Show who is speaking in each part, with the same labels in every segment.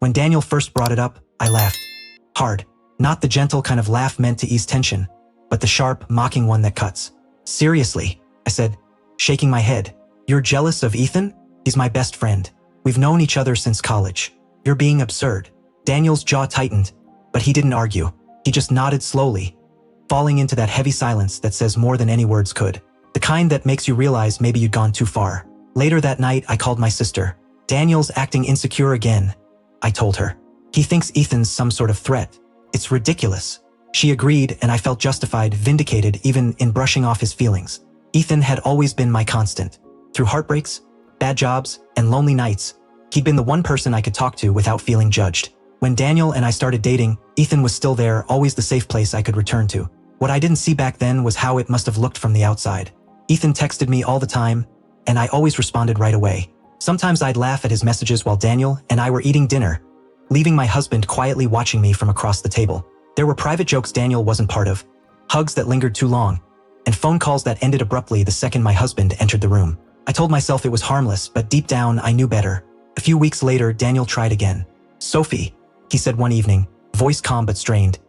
Speaker 1: When Daniel first brought it up, I laughed. Hard. Not the gentle kind of laugh meant to ease tension, but the sharp, mocking one that cuts. Seriously, I said, shaking my head. You're jealous of Ethan? He's my best friend. We've known each other since college. You're being absurd. Daniel's jaw tightened, but he didn't argue. He just nodded slowly, falling into that heavy silence that says more than any words could. The kind that makes you realize maybe you'd gone too far. Later that night, I called my sister. Daniel's acting insecure again, I told her. He thinks Ethan's some sort of threat. It's ridiculous. She agreed, and I felt justified, vindicated, even in brushing off his feelings. Ethan had always been my constant. Through heartbreaks, bad jobs, and lonely nights, he'd been the one person I could talk to without feeling judged. When Daniel and I started dating, Ethan was still there, always the safe place I could return to. What I didn't see back then was how it must have looked from the outside. Ethan texted me all the time, and I always responded right away. Sometimes I'd laugh at his messages while Daniel and I were eating dinner, leaving my husband quietly watching me from across the table. There were private jokes Daniel wasn't part of, hugs that lingered too long, and phone calls that ended abruptly the second my husband entered the room. I told myself it was harmless, but deep down I knew better. A few weeks later, Daniel tried again. Sophie, he said one evening, voice calm but strained.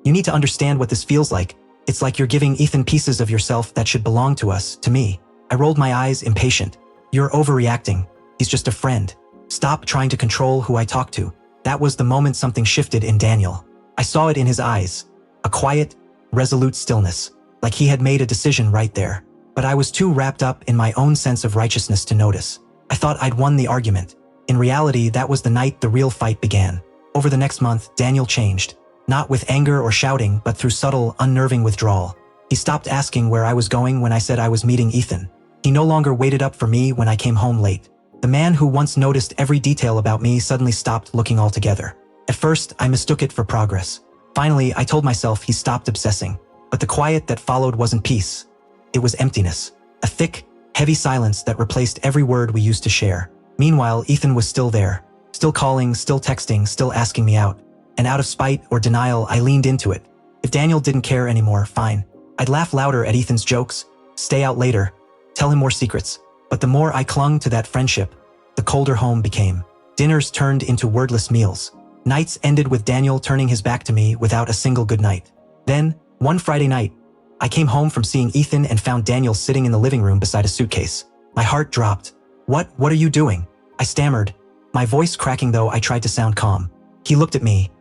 Speaker 1: You need to understand what this feels like. It's like you're giving Ethan pieces of yourself that should belong to us, to me. I rolled my eyes, impatient. You're overreacting. He's just a friend. Stop trying to control who I talk to. That was the moment something shifted in Daniel. I saw it in his eyes. A quiet, resolute stillness, like he had made a decision right there. But I was too wrapped up in my own sense of righteousness to notice. I thought I'd won the argument. In reality, that was the night the real fight began. Over the next month, Daniel changed. Not with anger or shouting, but through subtle, unnerving withdrawal. He stopped asking where I was going when I said I was meeting Ethan. He no longer waited up for me when I came home late. The man who once noticed every detail about me suddenly stopped looking altogether. At first, I mistook it for progress. Finally, I told myself he stopped obsessing. But the quiet that followed wasn't peace. It was emptiness. A thick, heavy silence that replaced every word we used to share. Meanwhile, Ethan was still there. Still calling, still texting, still asking me out. And out of spite or denial, I leaned into it. If Daniel didn't care anymore, fine. I'd laugh louder at Ethan's jokes, stay out later, tell him more secrets. But the more I clung to that friendship, the colder home became. Dinners turned into wordless meals. Nights ended with Daniel turning his back to me without a single goodnight. Then, one Friday night, I came home from seeing Ethan and found Daniel sitting in the living room beside a suitcase. My heart dropped. What are you doing? I stammered, my voice cracking though I tried to sound calm. He looked at me.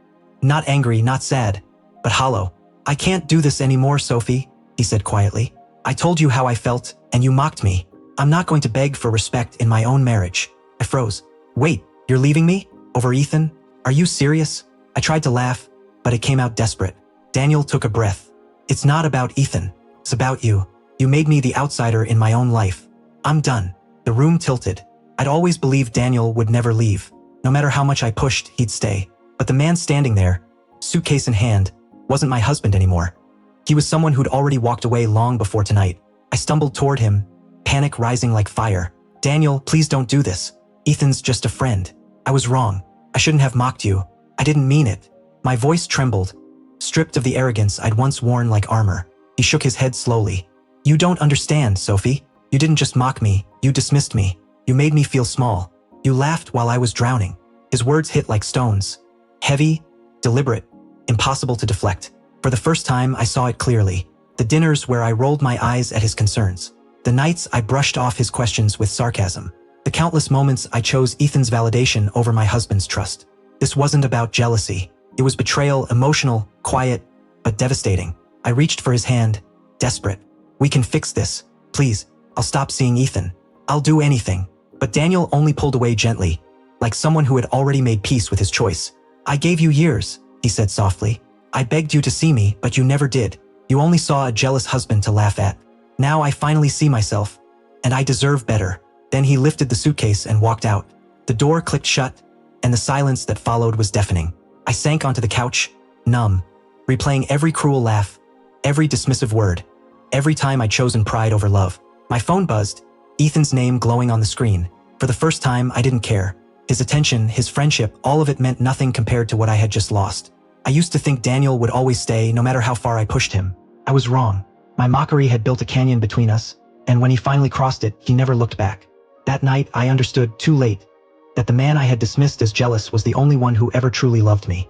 Speaker 1: Not angry, not sad, but hollow. I can't do this anymore, Sophie, he said quietly. I told you how I felt, and you mocked me. I'm not going to beg for respect in my own marriage. I froze. Wait, you're leaving me? Over Ethan? Are you serious? I tried to laugh, but it came out desperate. Daniel took a breath. It's not about Ethan. It's about you. You made me the outsider in my own life. I'm done. The room tilted. I'd always believed Daniel would never leave. No matter how much I pushed, he'd stay. But the man standing there, suitcase in hand, wasn't my husband anymore. He was someone who'd already walked away long before tonight. I stumbled toward him, panic rising like fire. Daniel, please don't do this. Ethan's just a friend. I was wrong. I shouldn't have mocked you. I didn't mean it. My voice trembled, stripped of the arrogance I'd once worn like armor. He shook his head slowly. You don't understand, Sophie. You didn't just mock me, you dismissed me. You made me feel small. You laughed while I was drowning. His words hit like stones. Heavy, deliberate, impossible to deflect. For the first time, I saw it clearly. The dinners where I rolled my eyes at his concerns. The nights I brushed off his questions with sarcasm. The countless moments I chose Ethan's validation over my husband's trust. This wasn't about jealousy. It was betrayal, emotional, quiet, but devastating. I reached for his hand, desperate. We can fix this. Please, I'll stop seeing Ethan. I'll do anything. But Daniel only pulled away gently, like someone who had already made peace with his choice. I gave you years, he said softly. I begged you to see me, but you never did. You only saw a jealous husband to laugh at. Now I finally see myself, and I deserve better. Then he lifted the suitcase and walked out. The door clicked shut, and the silence that followed was deafening. I sank onto the couch, numb, replaying every cruel laugh, every dismissive word, every time I'd chosen pride over love. My phone buzzed, Ethan's name glowing on the screen. For the first time, I didn't care. His attention, his friendship, all of it meant nothing compared to what I had just lost. I used to think Daniel would always stay, no matter how far I pushed him. I was wrong. My mockery had built a canyon between us, and when he finally crossed it, he never looked back. That night, I understood too late that the man I had dismissed as jealous was the only one who ever truly loved me.